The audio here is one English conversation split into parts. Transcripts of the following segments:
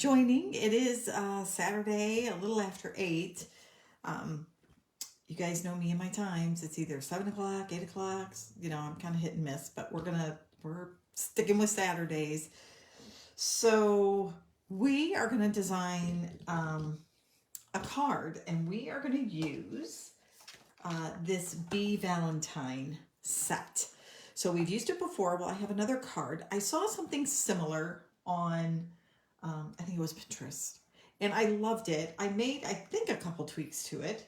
joining. It is Saturday, a little after 8. You guys know me and my times. It's either 7 o'clock, 8 o'clock. You know, I'm kind of hit and miss, but we're sticking with Saturdays. So we are gonna design a card, and we are gonna use this Valentine set. So we've used it before. Well, I have another card. I saw something similar on, I think it was Pinterest, and I loved it. I made, I think, a couple tweaks to it.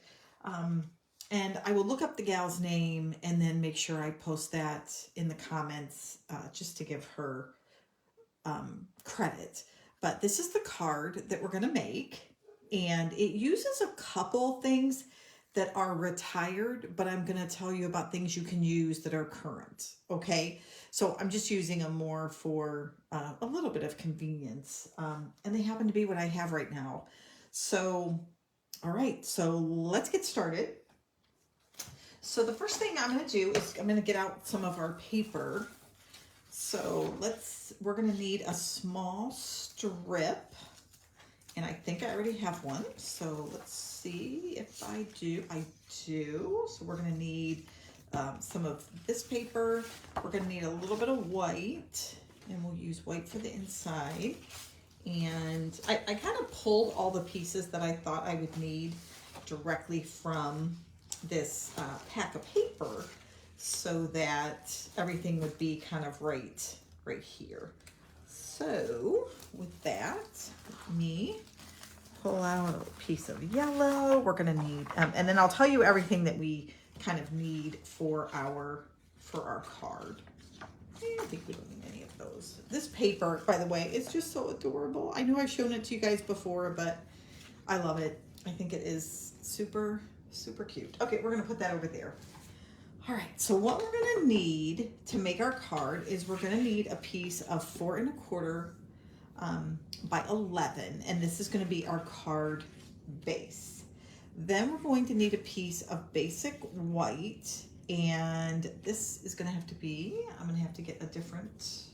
And I will look up the gal's name and then make sure I post that in the comments just to give her credit. But this is the card that we're going to make, and it uses a couple things that are retired, but I'm going to tell you about things you can use that are current. Okay, so I'm just using them more for a little bit of convenience, and they happen to be what I have right now. So all right, so let's get started. So the first thing I'm going to do is I'm going to get out some of our paper. So we're going to need a small strip, and I think I already have one. So let's see if I do. I do. So we're going to need some of this paper. We're going to need a little bit of white, and we'll use white for the inside. And I kind of pulled all the pieces that I thought I would need directly from this pack of paper, so that everything would be kind of right here. So with that, let me pull out a piece of yellow. We're gonna need, and then I'll tell you everything that we kind of need for our card. I think we don't need any of those. This paper, by the way, is just so adorable. I know I've shown it to you guys before, but I love it. I think it is super, super cute. Okay, we're gonna put that over there. All right, so what we're gonna need to make our card is we're gonna need a piece of 4 1/4 by 11, and this is gonna be our card base. Then we're going to need a piece of basic white, and this is gonna have to be, I'm gonna have to get a different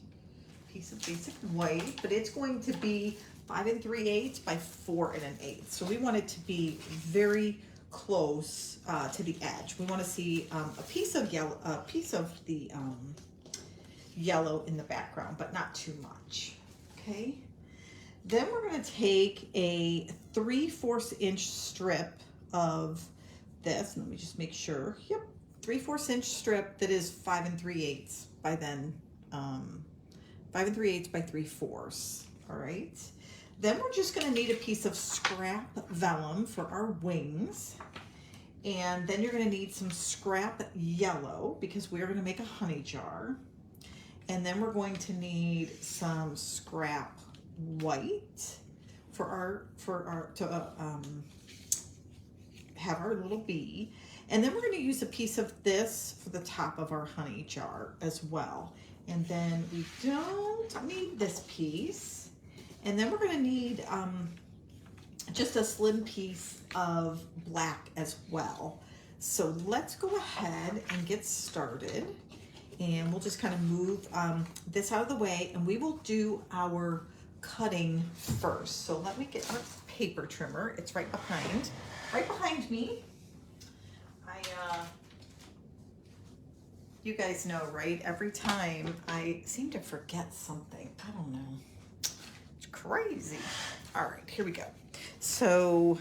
piece of basic white, but it's going to be 5 3/8 by 4 1/8. So we want it to be very close to the edge. We want to see a piece of yellow, the yellow in the background, but not too much. Okay. Then we're going to take a 3/4 inch strip of this. Let me just make sure. Yep, 3/4 inch strip that is 5 3/8 by 5 3/8 by 3/4. All right. Then we're just going to need a piece of scrap vellum for our wings. And then you're going to need some scrap yellow because we're going to make a honey jar. And then we're going to need some scrap white for have our little bee. And then we're going to use a piece of this for the top of our honey jar as well. And then we don't need this piece. And then we're going to need just a slim piece of black as well. So let's go ahead and get started. And we'll just kind of move this out of the way, and we will do our cutting first. So let me get our paper trimmer. It's right behind me. You guys know, right? Every time I seem to forget something. I don't know. Crazy. All right, here we go. So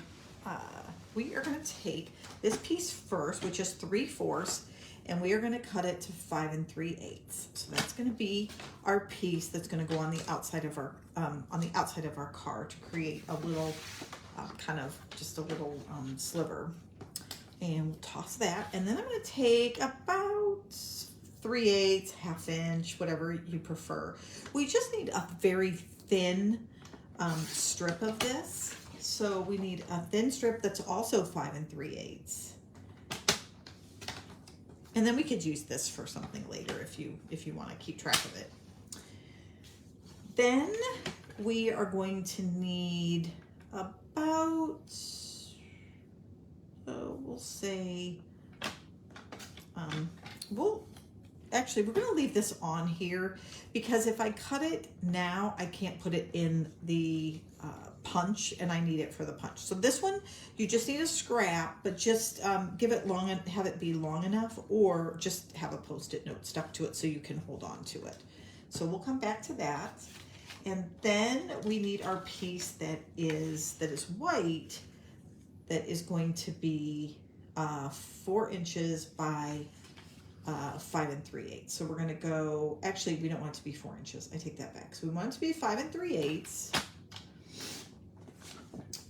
we are going to take this piece first, which is 3/4, and we are going to cut it to 5 3/8. So that's going to be our piece that's going to go on the outside of our card to create a little just a little sliver. And we'll toss that, and then I'm going to take about 3/8, 1/2 inch, whatever you prefer. We just need a very thin strip of this. So we need a thin strip that's also 5 3/8. And then we could use this for something later if you want to keep track of it. Then we are going to need about, we'll say, actually, we're going to leave this on here because if I cut it now, I can't put it in the punch, and I need it for the punch. So this one, you just need a scrap, but just give it long and have it be long enough, or just have a Post-it note stuck to it so you can hold on to it. So we'll come back to that. And then we need our piece that is white, that is going to be 4 inches by 5 3/8. So we're gonna go, actually we don't want it to be 4 inches. I take that back. So we want it to be 5 3/8.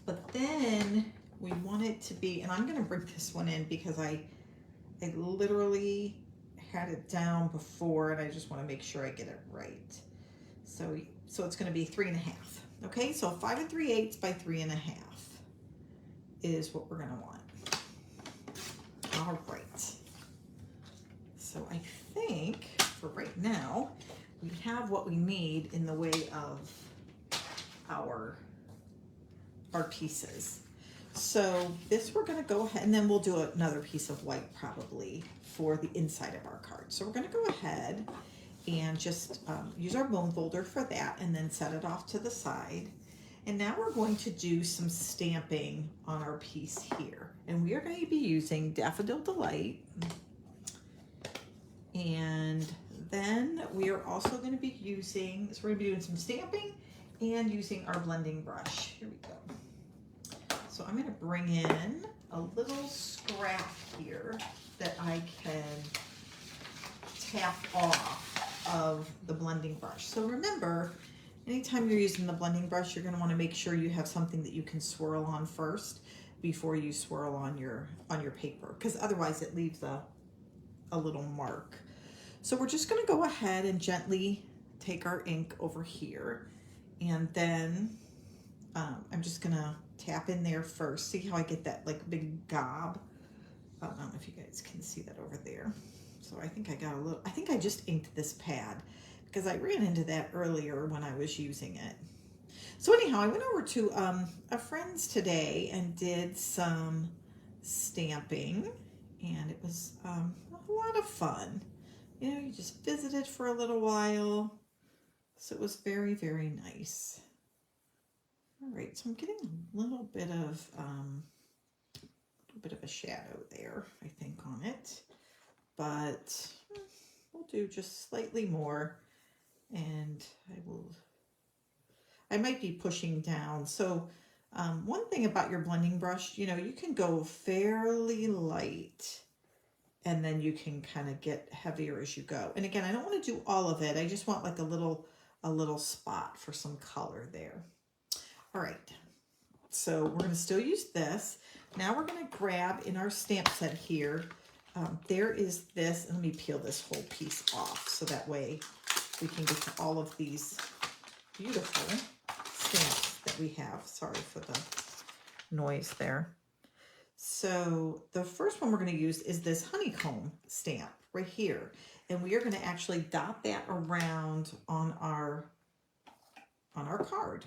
But then we want it to be, and I'm gonna bring this one in because I literally had it down before and I just wanna make sure I get it right. So it's gonna be 3 1/2. Okay, so 5 3/8 by 3 1/2 is what we're gonna want. All right. So I think for right now, we have what we need in the way of our pieces. So this we're gonna go ahead, and then we'll do another piece of white probably for the inside of our card. So we're gonna go ahead and just use our bone folder for that, and then set it off to the side. And now we're going to do some stamping on our piece here. And we are going to be using Daffodil Delight. And then we are also going to be using, so we're going to be doing some stamping and using our blending brush. Here we go. So I'm going to bring in a little scrap here that I can tap off of the blending brush. So remember, anytime you're using the blending brush, you're going to want to make sure you have something that you can swirl on first before you swirl on your paper, because otherwise it leaves a little mark. So we're just going to go ahead and gently take our ink over here, and then I'm just going to tap in there first. See how I get that like big gob? I don't know if you guys can see that over there. So I think I got a little, I think I just inked this pad because I ran into that earlier when I was using it. So anyhow, I went over to a friend's today and did some stamping, and it was a lot of fun. You know, you just visited for a little while. So it was very, very nice. All right, so I'm getting a little bit of a shadow there, I think, on it, but we'll do just slightly more, and I might be pushing down. So one thing about your blending brush, you know, you can go fairly light, and then you can kind of get heavier as you go. And again, I don't want to do all of it. I just want like a little spot for some color there. All right, so we're going to still use this. Now we're going to grab in our stamp set here. There is this, and let me peel this whole piece off so that way we can get to all of these beautiful stamps that we have. Sorry for the noise there. So the first one we're going to use is this honeycomb stamp right here. And we are going to actually dot that around on our card.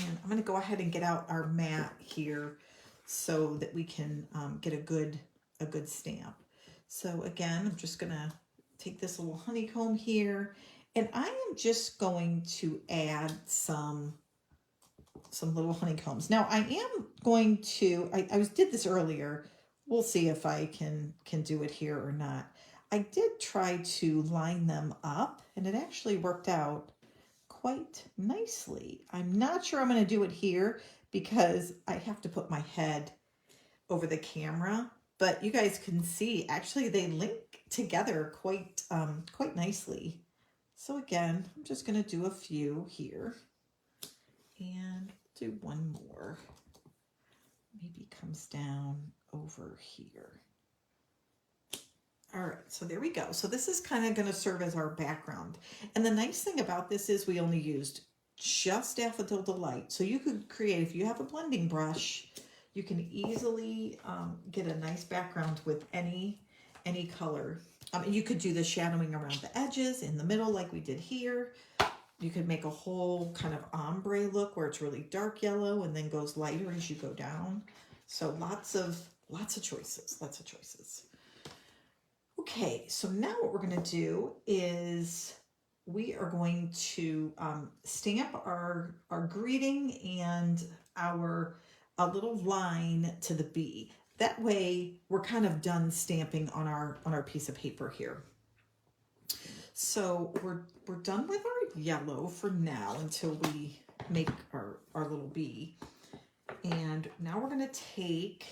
And I'm going to go ahead and get out our mat here so that we can get a good stamp. So again, I'm just going to take this little honeycomb here, and I am just going to add some little honeycombs. Now I am going to, I did this earlier. We'll see if I can do it here or not. I did try to line them up, and it actually worked out quite nicely. I'm not sure I'm going to do it here because I have to put my head over the camera, but you guys can see actually they link together quite nicely. So again, I'm just going to do a few here, and do one more. Maybe comes down over here. All right, so there we go. So this is kind of going to serve as our background. And the nice thing about this is we only used just Daffodil Delight. So you could create, if you have a blending brush, you can easily get a nice background with any color. You could do the shadowing around the edges, in the middle like we did here. You could make a whole kind of ombre look where it's really dark yellow and then goes lighter as you go down. So lots of choices, lots of choices. Okay, so now what we're going to do is we are going to stamp our greeting and our a little line to the bee. That way we're kind of done stamping on our piece of paper here. So we're done with our yellow for now until we make our little bee. And now we're going to take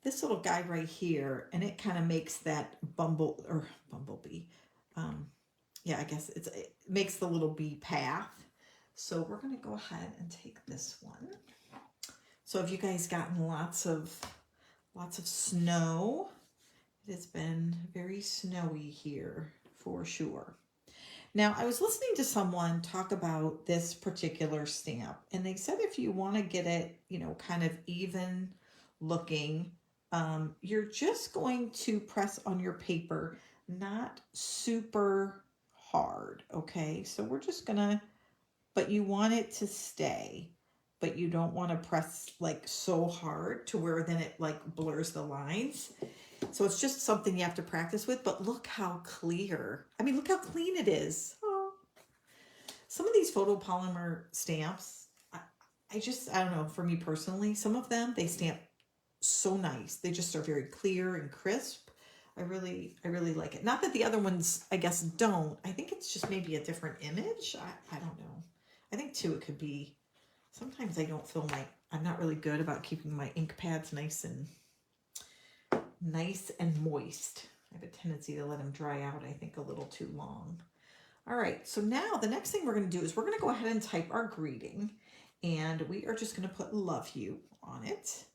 this little guy right here, and it kind of makes that bumblebee. Yeah, I guess it makes the little bee path. So we're going to go ahead and take this one. So have you guys gotten lots of snow? It has been very snowy here for sure. Now, I was listening to someone talk about this particular stamp, and they said if you want to get it, you know, kind of even looking, you're just going to press on your paper, not super hard, okay? So we're just gonna, but you want it to stay, but you don't want to press like so hard to where then it like blurs the lines. So it's just something you have to practice with, but look how clear. I mean, look how clean it is. Oh. Some of these photopolymer stamps, I don't know, for me personally, some of them, they stamp so nice. They just are very clear and crisp. I really like it. Not that the other ones, I guess, don't. I think it's just maybe a different image. I don't know. I think too, it could be, sometimes I don't feel like, I'm not really good about keeping my ink pads nice and moist. I have a tendency to let them dry out, I think, a little too long. All right, so now the next thing we're going to do is we're going to go ahead and type our greeting, and we are just going to put love you on it.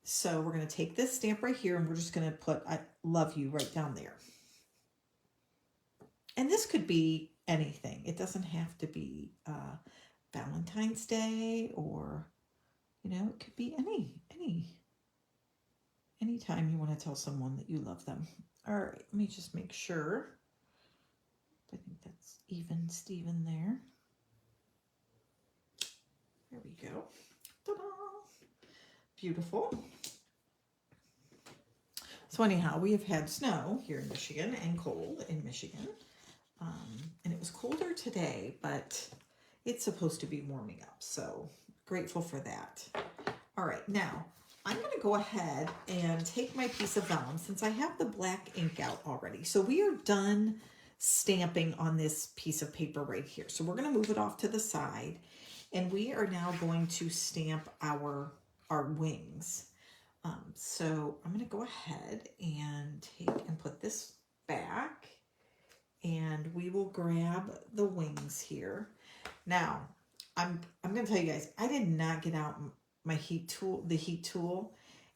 So we're going to take this stamp right here, and we're just going to put I love you right down there. And this could be anything. It doesn't have to be Valentine's Day, or, you know, it could be anytime you want to tell someone that you love them. All right, let me just make sure. I think that's even Steven there. There we go. Ta-da! Beautiful. So anyhow, we have had snow here in Michigan and cold in Michigan. And it was colder today, but it's supposed to be warming up. So grateful for that. All right, now I'm going to go ahead and take my piece of vellum since I have the black ink out already. So we are done stamping on this piece of paper right here. So we're going to move it off to the side, and we are now going to stamp our wings. So I'm going to go ahead and put this back, and we will grab the wings here. Now, I'm going to tell you guys, I did not get out my heat tool,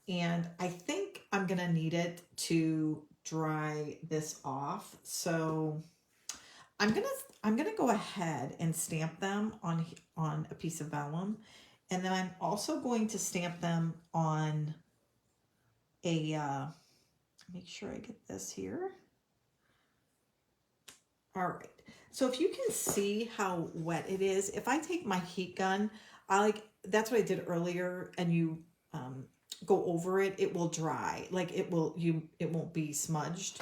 and I think I'm going to need it to dry this off. So I'm going to go ahead and stamp them on a piece of vellum, and then I'm also going to stamp them on a make sure I get this here. All right. So if you can see how wet it is, if I take my heat gun, that's what I did earlier, and you go over it, it will dry. Like it won't be smudged.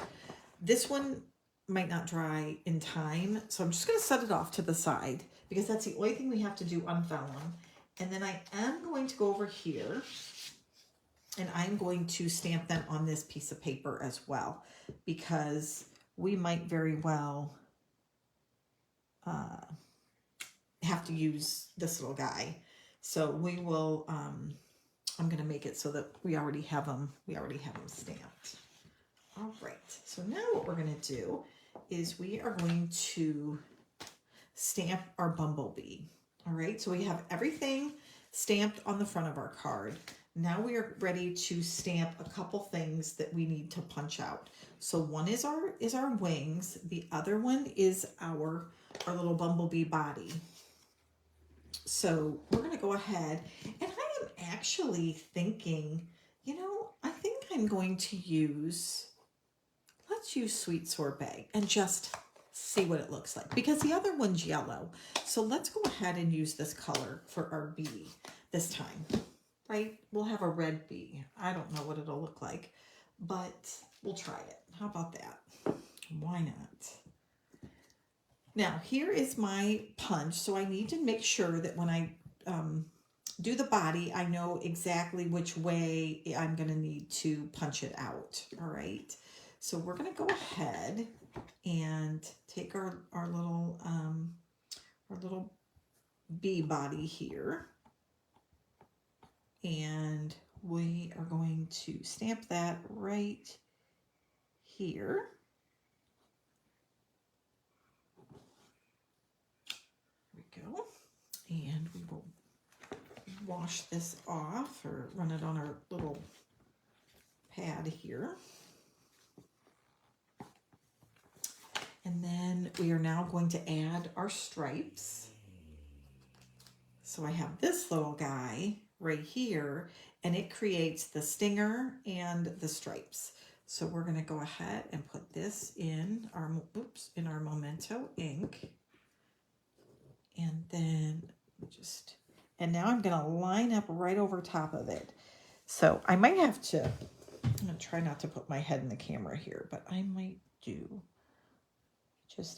This one might not dry in time, so I'm just going to set it off to the side because that's the only thing we have to do on vellum. And then I am going to go over here, and I'm going to stamp them on this piece of paper as well, because we might very well have to use this little guy. So we will, I'm going to make it so that we already have them stamped. All right. So now what we're going to do is we are going to stamp our bumblebee. All right. So we have everything stamped on the front of our card. Now we are ready to stamp a couple things that we need to punch out. So one is our wings. The other one is our little bumblebee body. So we're going to go ahead, and I am actually thinking, you know, I think I'm going to let's use Sweet Sorbet and just see what it looks like, because the other one's yellow. So let's go ahead and use this color for our bee this time, right? We'll have a red bee. I don't know what it'll look like, but we'll try it. How about that? Why not? Now, here is my punch. So I need to make sure that when I do the body, I know exactly which way I'm going to need to punch it out. All right. So we're going to go ahead and take our little bee body here, and we are going to stamp that right here. There we go. And we will wash this off or run it on our little pad here. And then we are now going to add our stripes. So I have this little guy right here, and it creates the stinger and the stripes. So we're going to go ahead and put this in our Memento ink. And then and now I'm going to line up right over top of it. So I might have to, I'm going to try not to put my head in the camera here, but I might do.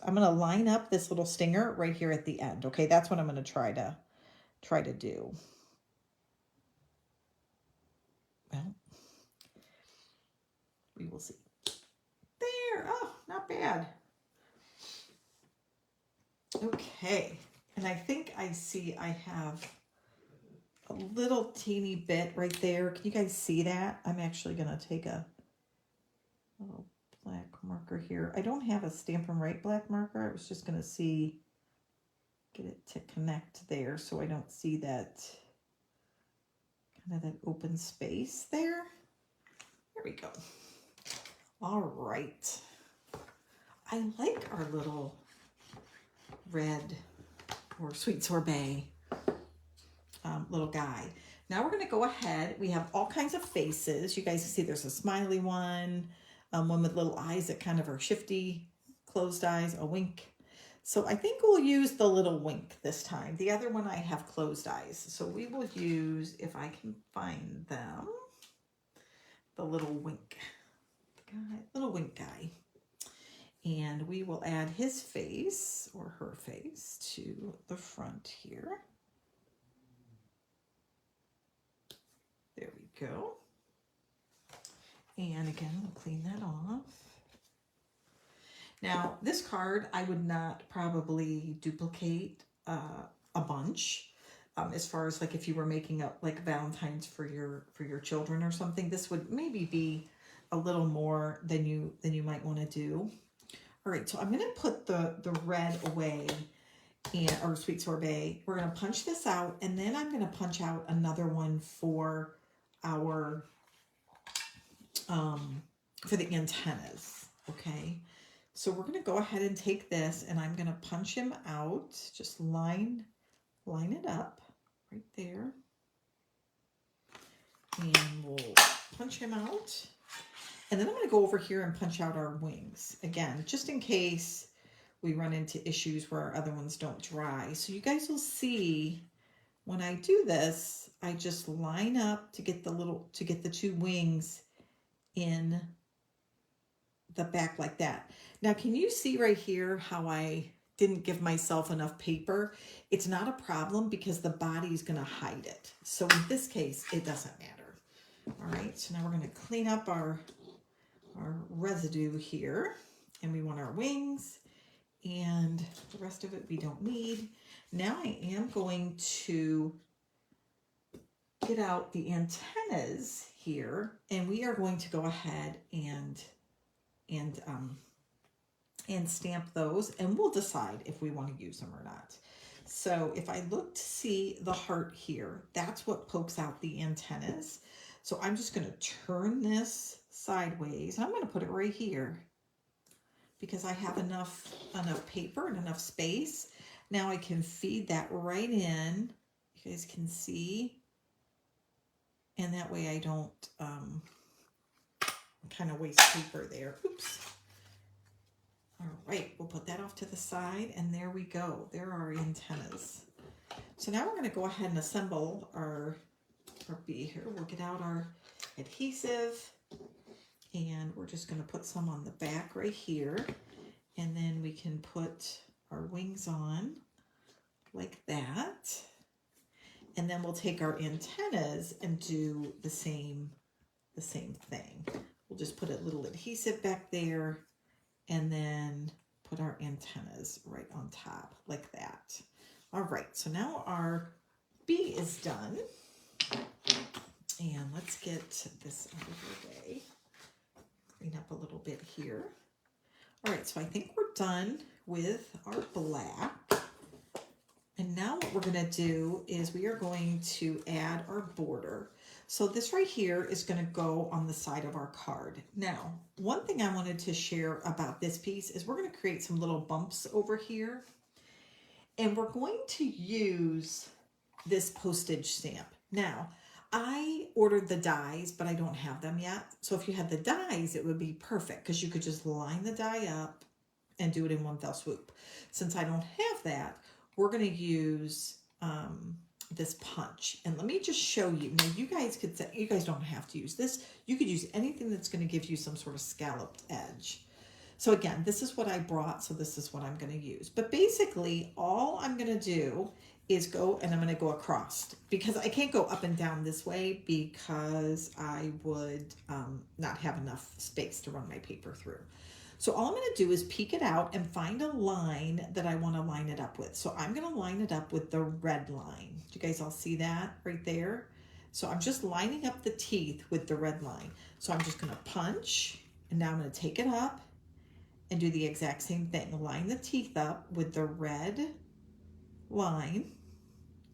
I'm going to line up this little stinger right here at the end. Okay, that's what I'm going to try to do. Well, we will see. There, oh, not bad. Okay, and I think I see I have a little teeny bit right there. Can you guys see that? I'm actually going to take a little black marker here. I don't have a Stampin' Right black marker. I was just going to get it to connect there so I don't see that kind of that open space there. There we go. All right. I like our little red or sweet sorbet little guy. Now we're going to go ahead. We have all kinds of faces. You guys can see there's a smiley one with little eyes that kind of are shifty, closed eyes, a wink. So I think we'll use the little wink this time. The other one I have closed eyes. So we will use, if I can find them, the little wink guy. And we will add his face or her face to the front here. There we go. And again, we'll clean that off. Now, this card, I would not probably duplicate a bunch. As far as like if you were making up like Valentine's for your children or something, this would maybe be a little more than you might want to do. All right, so I'm going to put the red away, or sweet sorbet. We're going to punch this out, and then I'm going to punch out another one for our for the antennas. Okay, so we're going to go ahead and take this, and I'm going to punch him out. Just line it up right there, and we'll punch him out. And then I'm going to go over here and punch out our wings again, just in case we run into issues where our other ones don't dry. So you guys will see when I do this, I just line up to get the two wings in the back like that. Now, can you see right here how I didn't give myself enough paper? It's not a problem because the body is going to hide it. So in this case, it doesn't matter. All right, so now we're going to clean up our residue here, and we want our wings, and the rest of it we don't need. Now I am going to get out the antennas here, and we are going to go ahead and stamp those, and we'll decide if we want to use them or not. So if I look to see the heart here, that's what pokes out the antennas. So I'm just going to turn this sideways, and I'm going to put it right here because I have enough paper and enough space. Now I can feed that right in. You guys can see, and that way I don't kind of waste paper there. Oops. All right, we'll put that off to the side, and there we go. There are our antennas. So now we're going to go ahead and assemble our bee here. We'll get out our adhesive, And we're just going to put some on the back right here. And then we can put our wings on like that. And then we'll take our antennas and do the same thing. We'll just put a little adhesive back there and then put our antennas right on top like that. All right, so now our bee is done. And let's get this out of the way. Clean up a little bit here. All right, so I think we're done with our black. And now what we're going to do is we are going to add our border. So this right here is going to go on the side of our card. Now, one thing I wanted to share about this piece is we're going to create some little bumps over here. And we're going to use this postage stamp. Now, I ordered the dies, but I don't have them yet. So if you had the dies, it would be perfect because you could just line the die up and do it in one fell swoop. Since I don't have that, we're going to use this punch. And let me just show you. Now, you guys could say, you guys don't have to use this. You could use anything that's going to give you some sort of scalloped edge. So again, this is what I brought, so this is what I'm going to use. But basically, all I'm going to do is go, and I'm going to go across, because I can't go up and down this way because I would not have enough space to run my paper through. So all I'm going to do is peek it out and find a line that I want to line it up with. So I'm going to line it up with the red line. Do you guys all see that right there? So I'm just lining up the teeth with the red line. So I'm just going to punch, and now I'm going to take it up and do the exact same thing. Line the teeth up with the red line.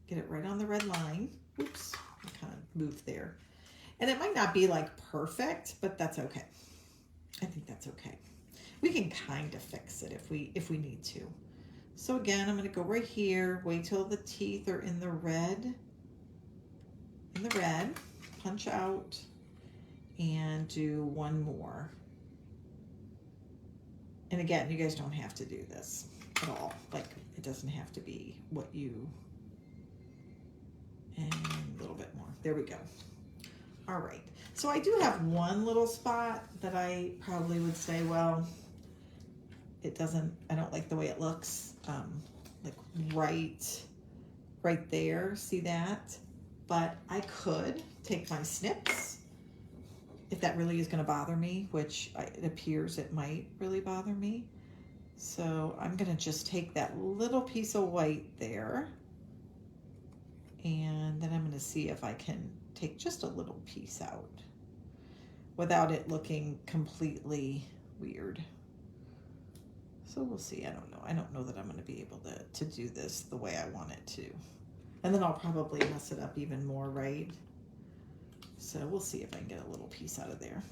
Get it right on the red line. Oops, I kind of moved there. And it might not be like perfect, but that's okay. I think that's okay. We can kind of fix it if we need to. So again, I'm going to go right here, wait till the teeth are in the red, punch out, and do one more. And again, you guys don't have to do this at all. Like, it doesn't have to be what you, and a little bit more. There we go. All right. So I do have one little spot that I probably would say, well, I don't like the way it looks. Like right there, see that? But I could take my snips if that really is going to bother me, which it appears it might really bother me. So I'm going to just take that little piece of white there, and then I'm going to see if I can take just a little piece out without it looking completely weird. So we'll see. I don't know. I don't know that I'm going to be able to do this the way I want it to. And then I'll probably mess it up even more, right? So we'll see if I can get a little piece out of there.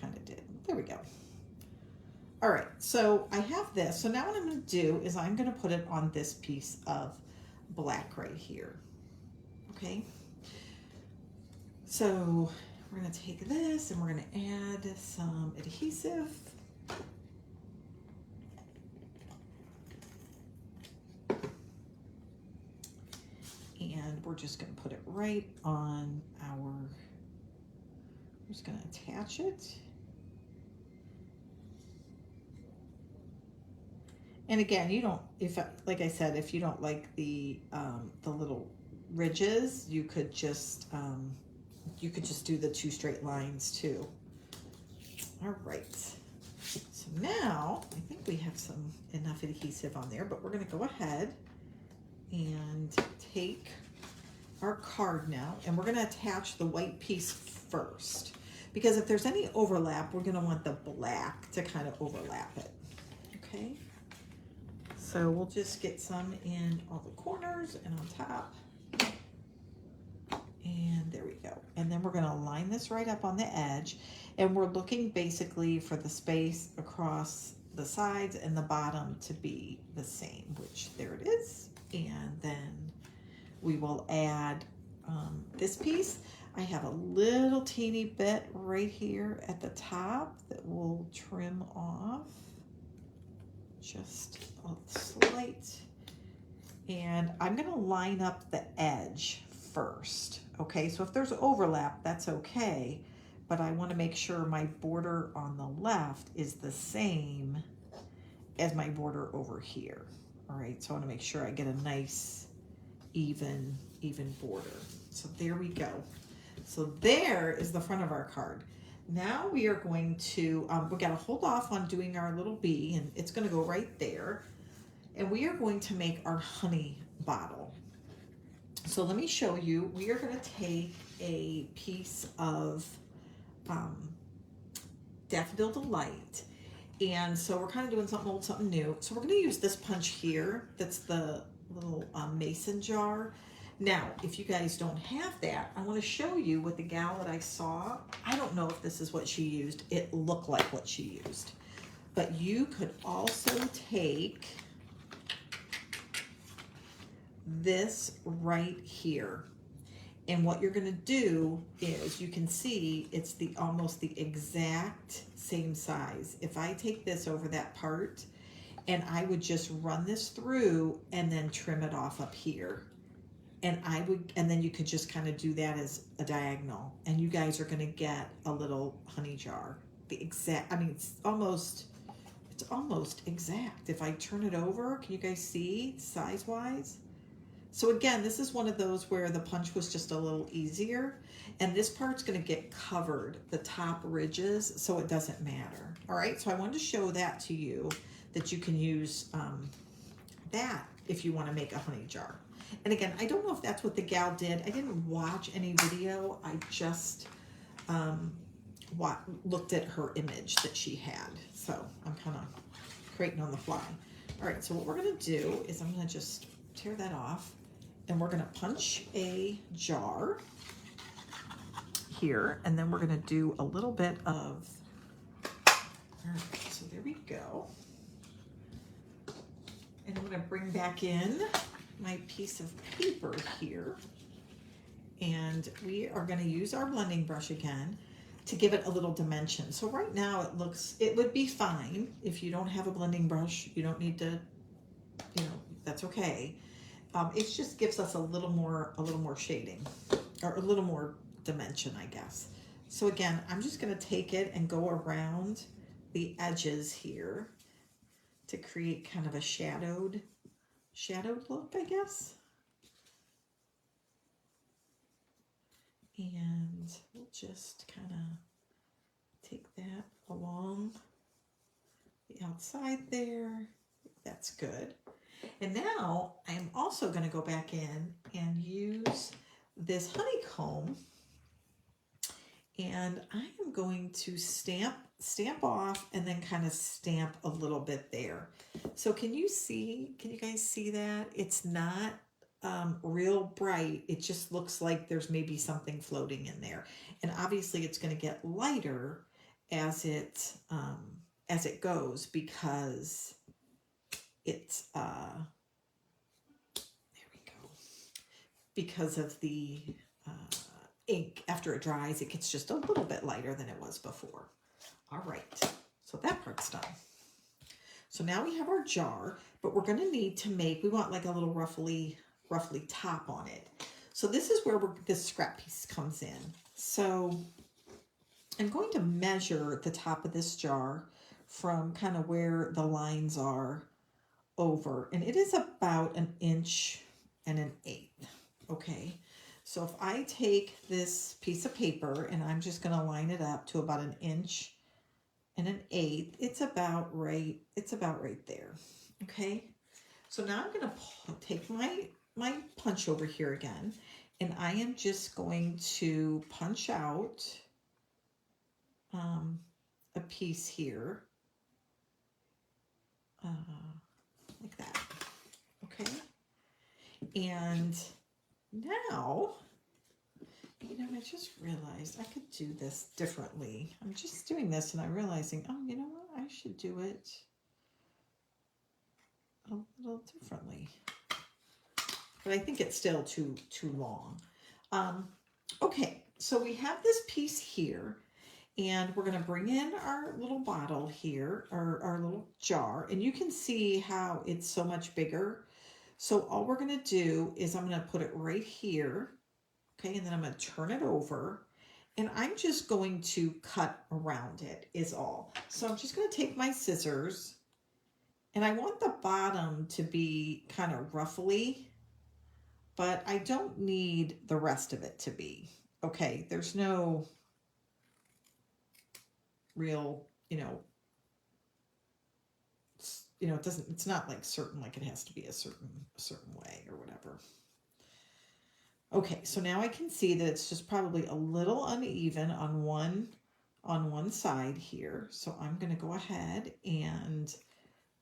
Kind of did. There we go. All right, so I have this. So now what I'm going to do is I'm going to put it on this piece of black right here. Okay. So we're going to take this and we're going to add some adhesive. And we're just going to put it right on we're just going to attach it. And again, you don't, like I said, if you don't like the little ridges, you could just do the 2 straight lines too. All right. So now I think we have enough adhesive on there, but we're going to go ahead and take our card now, and we're going to attach the white piece first, because if there's any overlap, we're going to want the black to kind of overlap it. Okay. So we'll just get some in all the corners and on top. And there we go. And then we're going to line this right up on the edge. And we're looking basically for the space across the sides and the bottom to be the same, which there it is. And then we will add this piece. I have a little teeny bit right here at the top that we'll trim off. Just a slight, and I'm going to line up the edge first. Okay, so if there's overlap, that's okay, but I want to make sure my border on the left is the same as my border over here. All right, so I want to make sure I get a nice even border. So there we go. So there is the front of our card. Now we are going to, we got to hold off on doing our little bee, and it's going to go right there. And we are going to make our honey bottle. So let me show you. We are going to take a piece of Daffodil Delight. And so we're kind of doing something old, something new. So we're going to use this punch here. That's the little mason jar. Now, if you guys don't have that, I want to show you what the gal that I saw. I don't know if this is what she used. It looked like what she used. But you could also take this right here. And what you're going to do is, you can see it's almost the exact same size. If I take this over that part, and I would just run this through and then trim it off up here. And then you could just kind of do that as a diagonal, and you guys are going to get a little honey jar. The exact, I mean, it's almost exact. If I turn it over, can you guys see size-wise? So again, this is one of those where the punch was just a little easier, and this part's going to get covered, the top ridges, so it doesn't matter. All right, so I wanted to show that to you, that you can use that if you want to make a honey jar. And again, I don't know if that's what the gal did. I didn't watch any video. I just looked at her image that she had. So I'm kind of creating on the fly. All right, so what we're going to do is I'm going to just tear that off, and we're going to punch a jar here, and then we're going to do a little bit of, all right, so there we go. And I'm going to bring back in my piece of paper here, and we are going to use our blending brush again to give it a little dimension. So right now it would be fine if you don't have a blending brush. You don't need to, that's okay. It just gives us a little more shading, or a little more dimension, I guess. So again, I'm just going to take it and go around the edges here to create kind of a shadowed look, I guess. And we'll just kind of take that along the outside there. That's good. And now I'm also going to go back in and use this honeycomb, and I am going to stamp off and then kind of stamp a little bit there. So can you guys see that? It's not real bright. It just looks like there's maybe something floating in there. And obviously it's going to get lighter as it goes, because it's there we go. Because of the ink, after it dries, it gets just a little bit lighter than it was before. All right, so that part's done. So now we have our jar, but we're going to need to make, we want like a little roughly top on it. So this is where this scrap piece comes in. So I'm going to measure the top of this jar from kind of where the lines are over, and it is about 1 1/8 inches. Okay, so if I take this piece of paper and I'm just going to line it up to about 1 1/8 inches, it's about right there. Okay, so now I'm going to take my punch over here again, and I am just going to punch out a piece here, like that. Okay, and now, I just realized I could do this differently. I'm just doing this and I'm realizing, oh, you know what? I should do it a little differently. But I think it's still too long. Okay, so we have this piece here, and we're going to bring in our little bottle here, or our little jar, and you can see how it's so much bigger. So all we're going to do is I'm going to put it right here, okay, and then I'm going to turn it over, and I'm just going to cut around it is all. So I'm just going to take my scissors, and I want the bottom to be kind of ruffly, but I don't need the rest of it to be. Okay, there's no real, it doesn't, it's not like certain, like it has to be a certain way or whatever. Okay, so now I can see that it's just probably a little uneven on one side here. So I'm going to go ahead and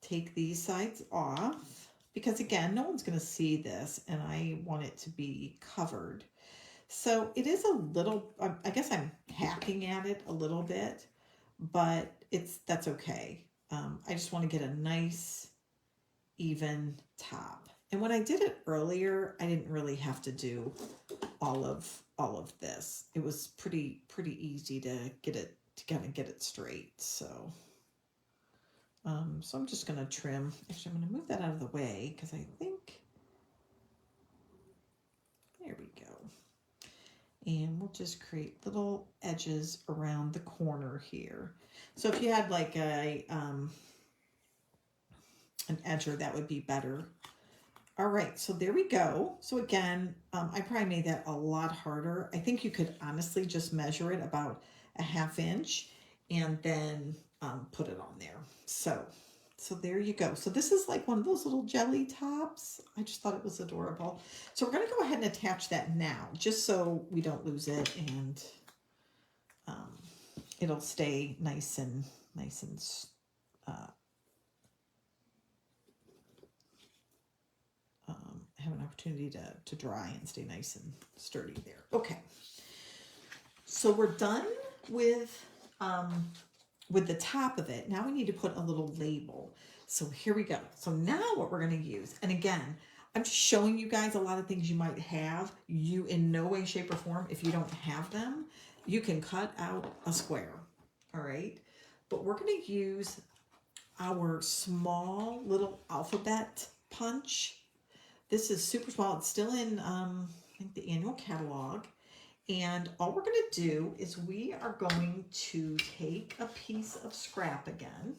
take these sides off, because again, no one's going to see this and I want it to be covered. So it is a little, I guess I'm hacking at it a little bit, but that's okay. I just want to get a nice even top. And when I did it earlier, I didn't really have to do all of this. It was pretty easy to kind of get it straight. So so I'm just going to trim. Actually, I'm going to move that out of the way because I think, there we go. And we'll just create little edges around the corner here. So if you had like an edger, that would be better. All right, so there we go. So again, I probably made that a lot harder. I think you could honestly just measure it about a 1/2 inch and then put it on there. So there you go. So this is like one of those little jelly tops. I just thought it was adorable. So we're going to go ahead and attach that now, just so we don't lose it, and it'll stay nice and have an opportunity to dry and stay nice and sturdy there. Okay, so we're done with the top of it. Now we need to put a little label. So here we go. So now what we're going to use, and again, I'm just showing you guys a lot of things you might have. You, in no way, shape, or form, if you don't have them, you can cut out a square. All right, but we're going to use our small little alphabet punch. This is super small. It's still in, I think, the annual catalog. And all we're going to do is we are going to take a piece of scrap again.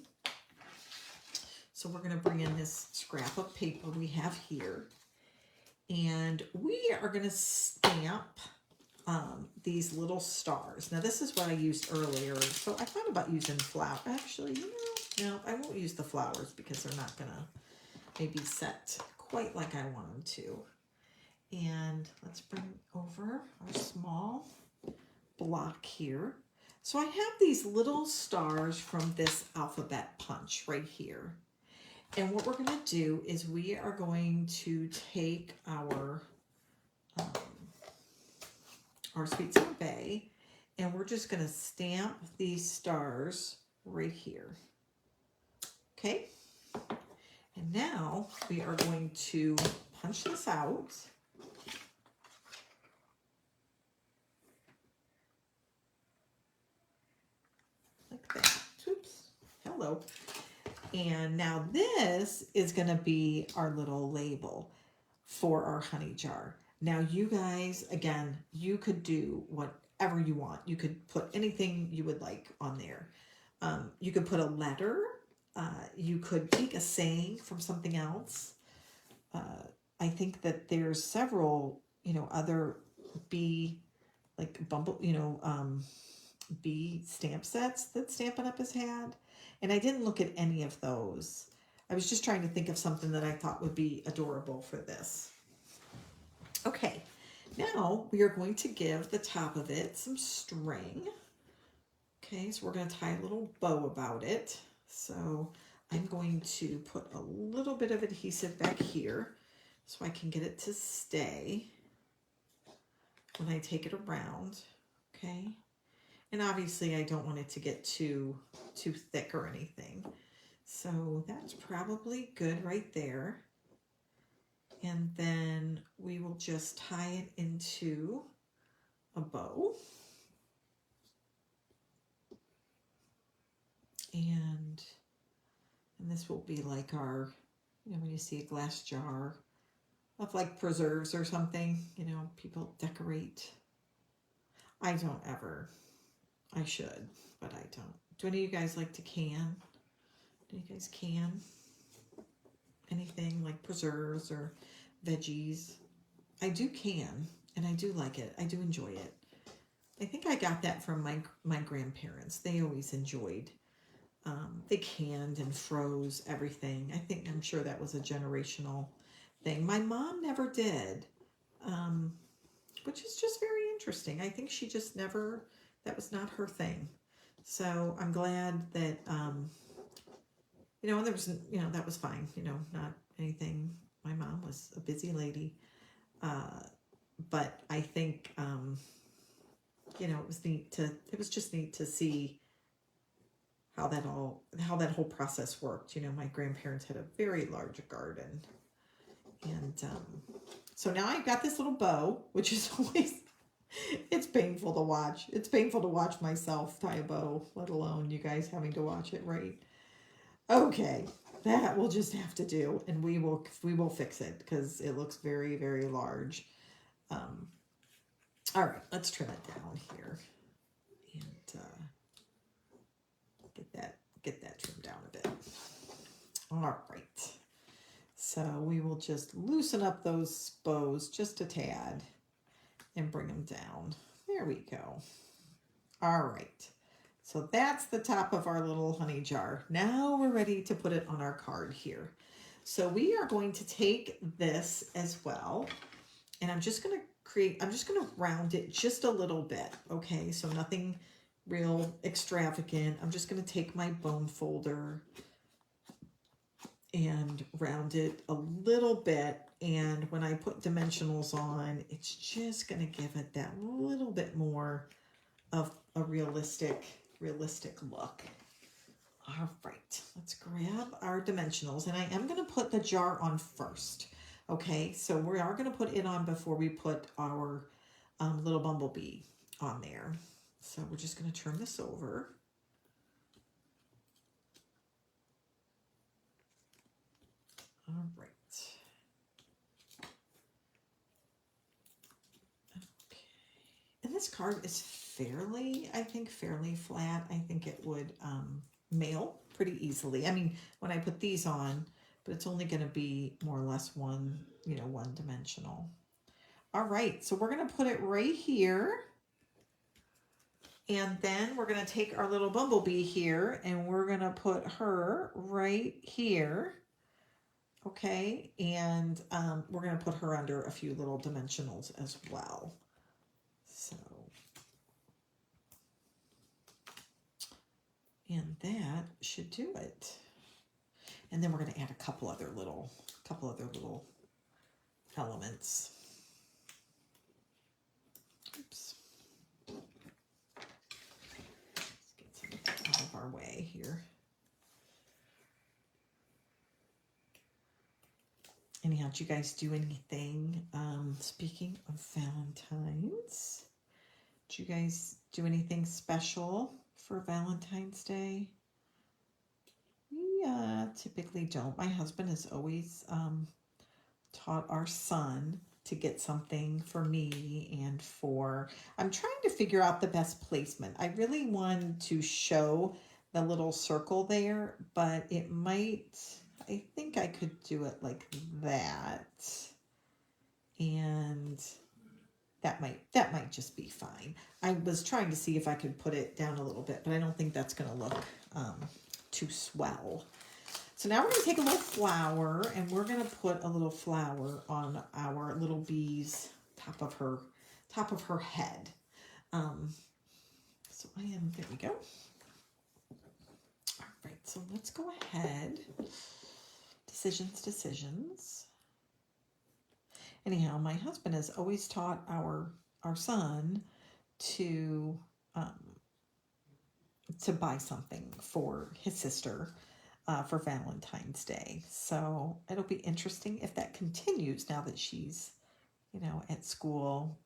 So we're going to bring in this scrap of paper we have here. And we are going to stamp these little stars. Now, this is what I used earlier. So I thought about using flower. Actually, no, I won't use the flowers because they're not going to maybe set quite like I want them to. And let's bring over our small block here. So I have these little stars from this alphabet punch right here. And what we're going to do is we are going to take our Sweet Sorbet, and we're just going to stamp these stars right here. Okay? And now we are going to punch this out. Like that. Oops. Hello. And now this is going to be our little label for our honey jar. Now you guys, again, you could do whatever you want. You could put anything you would like on there. You could put a letter. You could take a saying from something else. I think that there's several, other bee, like bee stamp sets that Stampin' Up! Has had. And I didn't look at any of those. I was just trying to think of something that I thought would be adorable for this. Okay, now we are going to give the top of it some string. Okay, so we're going to tie a little bow about it. So I'm going to put a little bit of adhesive back here so I can get it to stay when I take it around. Okay, and obviously I don't want it to get too thick or anything. So that's probably good right there. And then we will just tie it into a bow. And this will be like our, when you see a glass jar of like preserves or something, people decorate. I don't ever. I should, but I don't. Do any of you guys like to can? Do you guys can anything like preserves or veggies? I do can, and I do like it. I do enjoy it. I think I got that from my grandparents. They always enjoyed. They canned and froze everything. I'm sure that was a generational thing. My mom never did, um, which is just very interesting. I think she just never. That was not her thing. So I'm glad that there was that was fine. Not anything. My mom was a busy lady, but I think it was just neat to see how that whole process worked. My grandparents had a very large garden, and so now I've got this little bow, which is always it's painful to watch. It's painful to watch myself tie a bow, let alone you guys having to watch it, right? Okay, that we'll just have to do, and we will fix it because it looks very, very large. All right, let's trim it down here and get that trimmed down a bit. All right, so we will just loosen up those bows just a tad and bring them down. There we go. All right. So that's the top of our little honey jar. Now we're ready to put it on our card here. So we are going to take this as well, and I'm just going to round it just a little bit, okay? So nothing real extravagant. I'm just going to take my bone folder and round it a little bit, and when I put dimensionals on, it's just going to give it that little bit more of a realistic look. All right, let's grab our dimensionals, and I am going to put the jar on first. Okay, so we are going to put it on before we put our little bumblebee on there. So we're just going to turn this over. All right. Okay. And this card is fairly flat. I think it would mail pretty easily. I mean, when I put these on, but it's only going to be more or less one dimensional. All right, so we're going to put it right here. And then we're going to take our little bumblebee here and we're going to put her right here. Okay, and we're going to put her under a few little dimensionals as well. So, and that should do it. And then we're going to add a couple other little elements. Oops. Let's get some of that out of our way here. Anyhow, did you guys do anything? Speaking of Valentine's, did you guys do anything special for Valentine's Day? We typically don't. My husband has always taught our son to get something for me and I'm trying to figure out the best placement. I really want to show the little circle there, but I think I could do it like that. And that might just be fine. I was trying to see if I could put it down a little bit, but I don't think that's going to look too swell. So now we're going to take a little flower and we're going to put a little flower on our little bee's top of her head. So there we go. All right, so let's go ahead. Decisions. Anyhow, my husband has always taught our son to buy something for his sister for Valentine's Day. So it'll be interesting if that continues now that she's, at school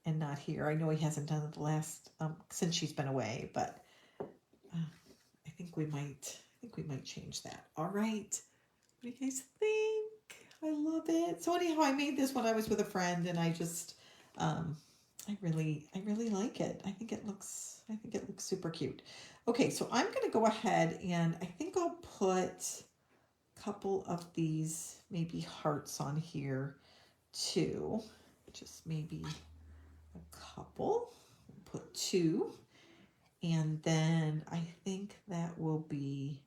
and not here. I know he hasn't done it the last since she's been away, but I think we might change that. All right, what do you guys think? I love it. So anyhow, I made this when I was with a friend, and I just I really like it. I think it looks super cute. Okay, so I'm going to go ahead and I think I'll put a couple of these maybe hearts on here too. Just maybe a couple. Put two, and then I think that will be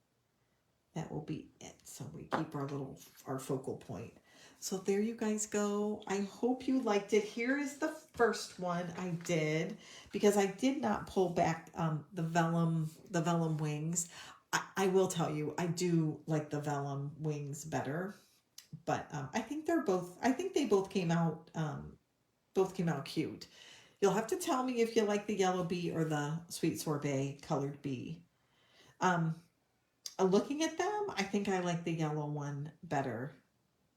it. So we keep our focal point. So there you guys go. I hope you liked it. Here is the first one I did, because I did not pull back the vellum wings. I will tell you, I do like the vellum wings better, but I think they both came out cute. You'll have to tell me if you like the yellow bee or the sweet sorbet colored bee. Um, Looking at them, I think I like the yellow one better.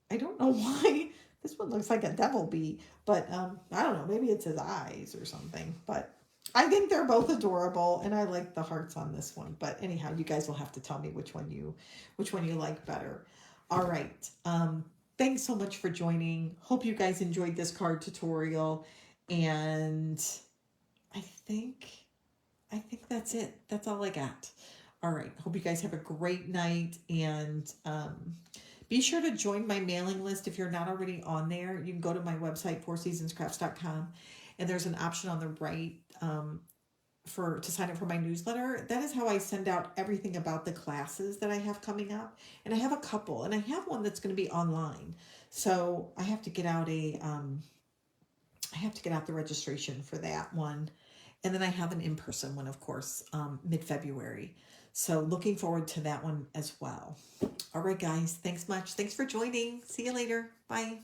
I don't know why. This one looks like a devil bee, but I don't know. Maybe it's his eyes or something. But I think they're both adorable, and I like the hearts on this one. But anyhow, you guys will have to tell me which one you like better. All right. Thanks so much for joining. Hope you guys enjoyed this card tutorial, and I think that's it. That's all I got. All right. Hope you guys have a great night, and be sure to join my mailing list if you're not already on there. You can go to my website, fourseasonscrafts.com, and there's an option on the right to sign up for my newsletter. That is how I send out everything about the classes that I have coming up. And I have a couple, and I have one that's going to be online. So I have to get out the registration for that one. And then I have an in-person one, of course, mid-February. So looking forward to that one as well. All right, guys. Thanks much. Thanks for joining. See you later. Bye.